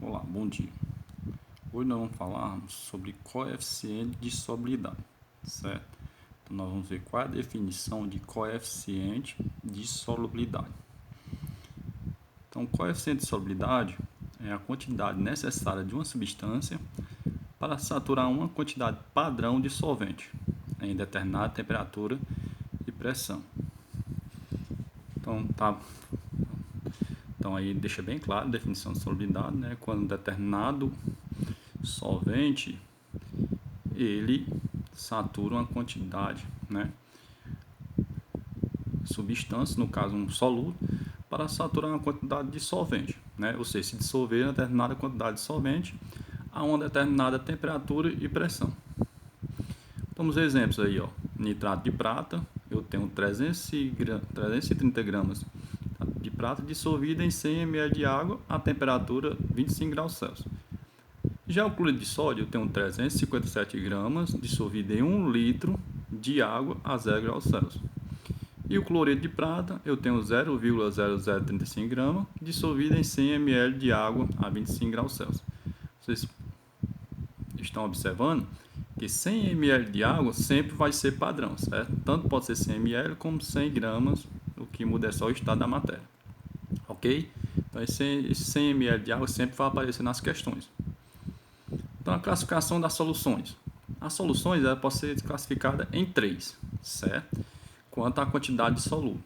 Olá, bom dia. Hoje nós vamos falar sobre coeficiente de solubilidade, certo? Então nós vamos ver qual é a definição de coeficiente de solubilidade. Então, coeficiente de solubilidade é a quantidade necessária de uma substância para saturar uma quantidade padrão de solvente em determinada temperatura e pressão. Então aí deixa bem claro a definição de solubilidade, né? Quando determinado solvente ele satura uma quantidade, né, substância, no caso um soluto, para saturar uma quantidade de solvente, né? Ou seja, se dissolver uma determinada quantidade de solvente a uma determinada temperatura e pressão. Então, os exemplos aí, ó, nitrato de prata, eu tenho 330 gramas de prata dissolvida em 100 ml de água a temperatura 25 graus Celsius. Já o cloreto de sódio, eu tenho 357 gramas dissolvido em 1 litro de água a 0 graus Celsius. E o cloreto de prata, eu tenho 0,0035 gramas dissolvido em 100 ml de água a 25 graus Celsius. Vocês estão observando que 100 ml de água sempre vai ser padrão, certo? Tanto pode ser 100 ml como 100 gramas, o que muda é só o estado da matéria. Ok? Então, esse 100 ml de água sempre vai aparecer nas questões. Então, a classificação das soluções. As soluções podem ser classificadas em 3, certo? Quanto à quantidade de solúvel.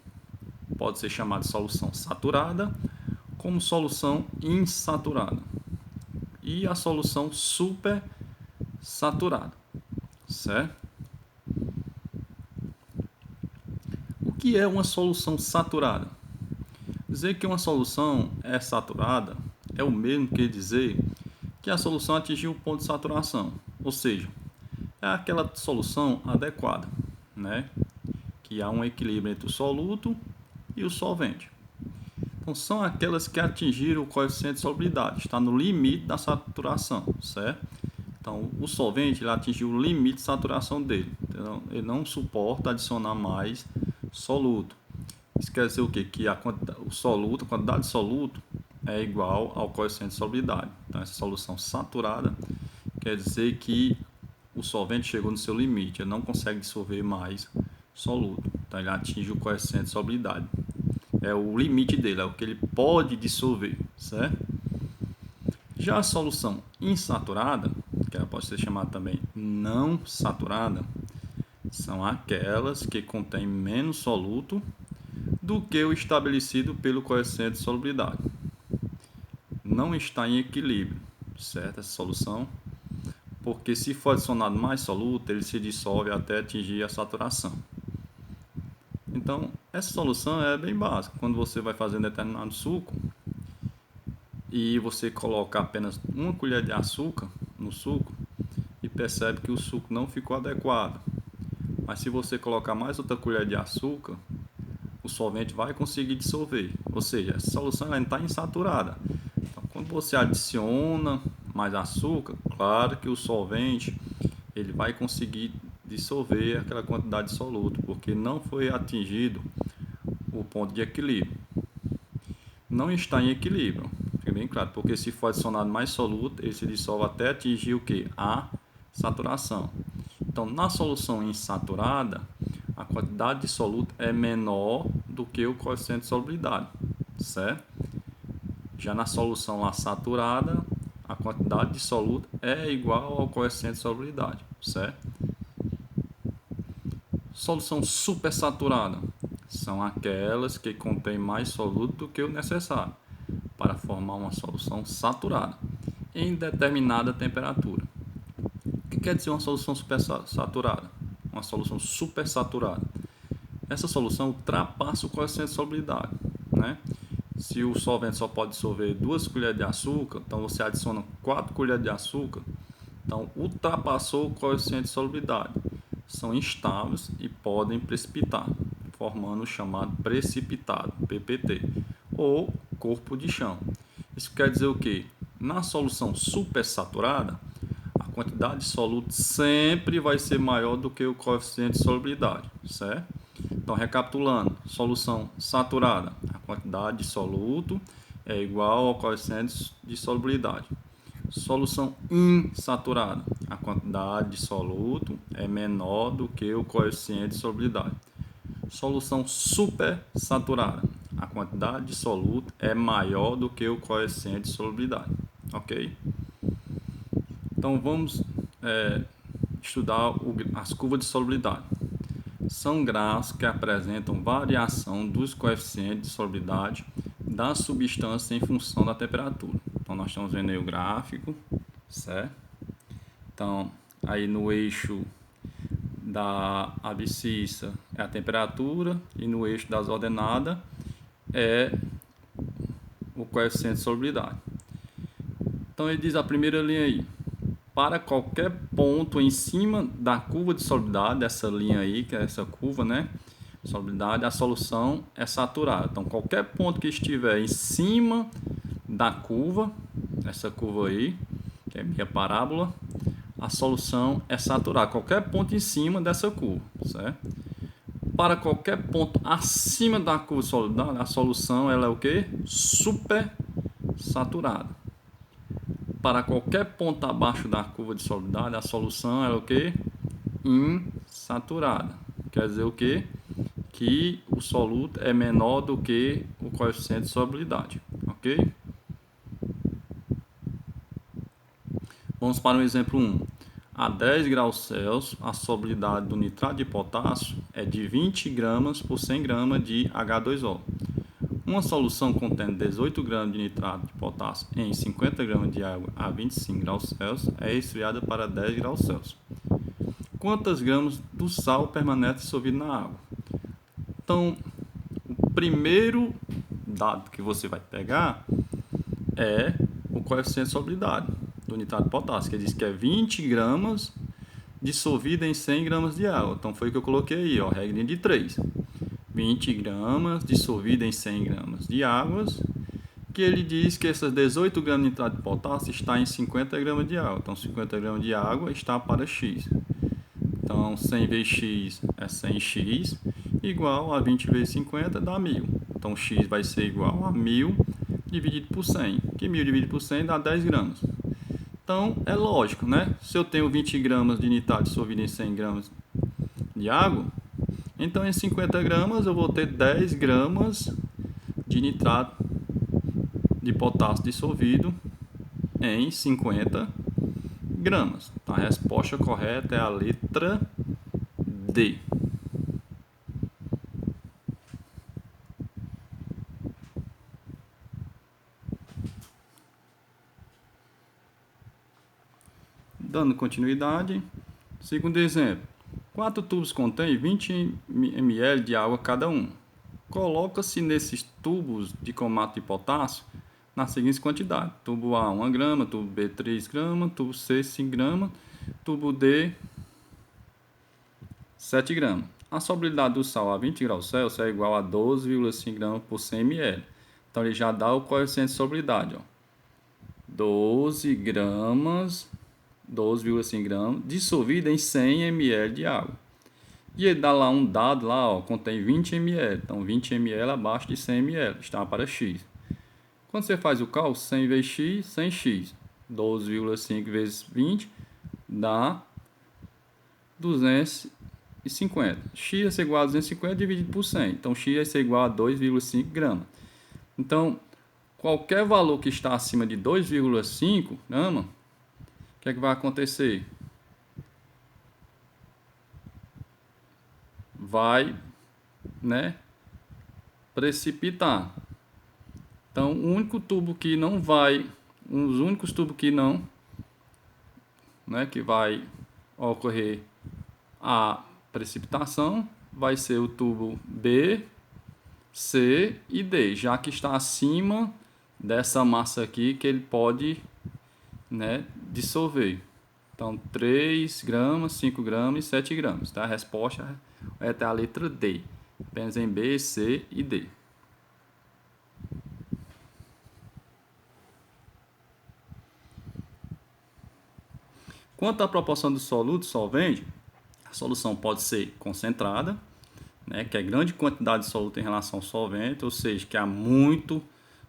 Pode ser chamada de solução saturada, como solução insaturada. E a solução supersaturada, certo? O que é uma solução saturada? Dizer que uma solução é saturada é o mesmo que dizer que a solução atingiu o ponto de saturação, ou seja, é aquela solução adequada, né? Que há um equilíbrio entre o soluto e o solvente. Então, são aquelas que atingiram o coeficiente de solubilidade, está no limite da saturação, certo? Então, o solvente ele atingiu o limite de saturação dele, então, ele não suporta adicionar mais soluto. Isso quer dizer o quê? Que a quantidade de soluto é igual ao coeficiente de solubilidade. Então, essa solução saturada quer dizer que o solvente chegou no seu limite, ele não consegue dissolver mais soluto. Então, ele atinge o coeficiente de solubilidade. É o limite dele, é o que ele pode dissolver, certo? Já a solução insaturada, que ela pode ser chamada também não saturada, são aquelas que contêm menos soluto do que o estabelecido pelo coeficiente de solubilidade. Não está em equilíbrio, certo? Essa solução, porque se for adicionado mais soluto, ele se dissolve até atingir a saturação. Então, essa solução é bem básica. Quando você vai fazer um determinado suco e você coloca apenas 1 colher de açúcar no suco e percebe que o suco não ficou adequado. Mas se você colocar mais outra colher de açúcar, o solvente vai conseguir dissolver. Ou seja, essa solução ela está insaturada. Então, quando você adiciona mais açúcar, claro que o solvente ele vai conseguir dissolver aquela quantidade de soluto, porque não foi atingido o ponto de equilíbrio. Não está em equilíbrio, fica bem claro, porque se for adicionado mais soluto, ele se dissolve até atingir o que? A saturação. Então, na solução insaturada, a quantidade de soluto é menor do que o coeficiente de solubilidade, certo? Já na solução lá saturada, a quantidade de soluto é igual ao coeficiente de solubilidade, certo? Solução supersaturada são aquelas que contêm mais soluto do que o necessário para formar uma solução saturada em determinada temperatura. O que quer dizer uma solução supersaturada? Uma solução supersaturada. Essa solução ultrapassa o coeficiente de solubilidade, né? Se o solvente só pode dissolver 2 colheres de açúcar, então você adiciona 4 colheres de açúcar, então ultrapassou o coeficiente de solubilidade. São instáveis e podem precipitar, formando o chamado precipitado, PPT, ou corpo de chão. Isso quer dizer o quê? Na solução supersaturada, a quantidade de soluto sempre vai ser maior do que o coeficiente de solubilidade, certo? Então, recapitulando, solução saturada, a quantidade de soluto é igual ao coeficiente de solubilidade. Solução insaturada, a quantidade de soluto é menor do que o coeficiente de solubilidade. Solução supersaturada, a quantidade de soluto é maior do que o coeficiente de solubilidade. Ok? Então vamos estudar as curvas de solubilidade. São gráficos que apresentam variação dos coeficientes de solubilidade da substância em função da temperatura. Então nós estamos vendo aí o gráfico, certo? Então aí no eixo da abscissa é a temperatura e no eixo das ordenadas é o coeficiente de solubilidade. Então ele diz a primeira linha aí: para qualquer ponto em cima da curva de solubilidade, dessa linha aí, que é essa curva, né? Solubilidade, a solução é saturada. Então, qualquer ponto que estiver em cima da curva, essa curva aí, que é minha parábola, a solução é saturada. Qualquer ponto em cima dessa curva, certo? Para qualquer ponto acima da curva de solubilidade, a solução ela é o quê? Super saturada. Para qualquer ponto abaixo da curva de solubilidade, a solução é o que? Insaturada. Quer dizer o quê? Que o soluto é menor do que o coeficiente de solubilidade. Ok? Vamos para o exemplo 1. A 10 graus Celsius, a solubilidade do nitrato de potássio é de 20 gramas por 100 gramas de H2O. Uma solução contendo 18 gramas de nitrato de potássio em 50 gramas de água a 25 graus Celsius é esfriada para 10 graus Celsius. Quantas gramas do sal permanece dissolvido na água? Então, o primeiro dado que você vai pegar é o coeficiente de solubilidade do nitrato de potássio, que diz que é 20 gramas dissolvido em 100 gramas de água. Então, foi o que eu coloquei aí, ó, regrinha de 3. 20 gramas dissolvido em 100 gramas de águas, que ele diz que essas 18 gramas de nitrato de potássio está em 50 gramas de água. Então, 50 gramas de água está para X. Então, 100 vezes X é 100X, igual a 20 vezes 50 dá 1000. Então, X vai ser igual a 1000 dividido por 100, que 1000 dividido por 100 dá 10 gramas. Então, é lógico, né? Se eu tenho 20 gramas de nitrato dissolvido em 100 gramas de água, então, em 50 gramas, eu vou ter 10 gramas de nitrato de potássio dissolvido em 50 gramas. Então, a resposta correta é a letra D. Dando continuidade, segundo exemplo. 4 tubos contêm 20 ml de água cada um. Coloca-se nesses tubos de cromato de potássio nas seguintes quantidades: tubo A 1 grama, tubo B 3 gramas, tubo C 5 gramas, tubo D 7 gramas. A solubilidade do sal a 20 graus Celsius é igual a 12,5 gramas por 100 ml. Então ele já dá o coeficiente de solubilidade, ó. 12 gramas, 12,5 gramas dissolvido em 100 ml de água. E ele dá lá um dado lá, ó, contém 20 ml. Então 20 ml abaixo de 100 ml, está para X. Quando você faz o cálculo, 100 vezes X, 100X. 12,5 vezes 20 dá 250. X vai ser igual a 250 dividido por 100. Então X vai ser igual a 2,5 gramas. Então, qualquer valor que está acima de 2,5 gramas, o que é que vai acontecer? Vai, né, precipitar. Então, o único tubo que não vai, os únicos tubos que não, né, que vai ocorrer a precipitação vai ser o tubo B, C e D, já que está acima dessa massa aqui que ele pode, né, dissolver. Então, 3 gramas, 5 gramas e 7 gramas. Tá? A resposta é até a letra D. Apenas em B, C e D. Quanto à proporção do soluto solvente, a solução pode ser concentrada, né, que é grande quantidade de soluto em relação ao solvente, ou seja, que há muito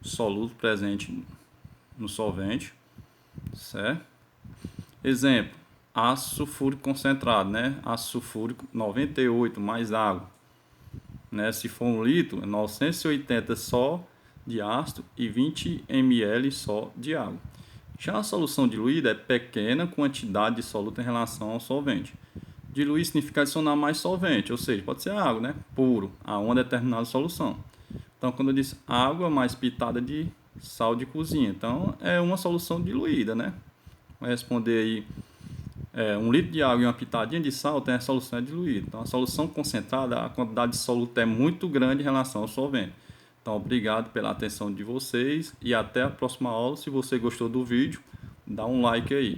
soluto presente no solvente, certo? Exemplo, ácido sulfúrico concentrado, né? Ácido sulfúrico 98 mais água, né? Se for 1 litro, é 980 só de ácido e 20 ml só de água. Já a solução diluída é pequena quantidade de soluto em relação ao solvente. Diluir significa adicionar mais solvente, ou seja, pode ser água, né? Puro, a uma determinada solução. Então, quando eu disse água mais pitada de sal de cozinha, então é uma solução diluída, né? Vai responder aí 1 litro de água e uma pitadinha de sal, tem a solução diluída. Então, a solução concentrada, a quantidade de soluto é muito grande em relação ao solvente. Então, obrigado pela atenção de vocês e até a próxima aula. Se você gostou do vídeo, dá um like aí.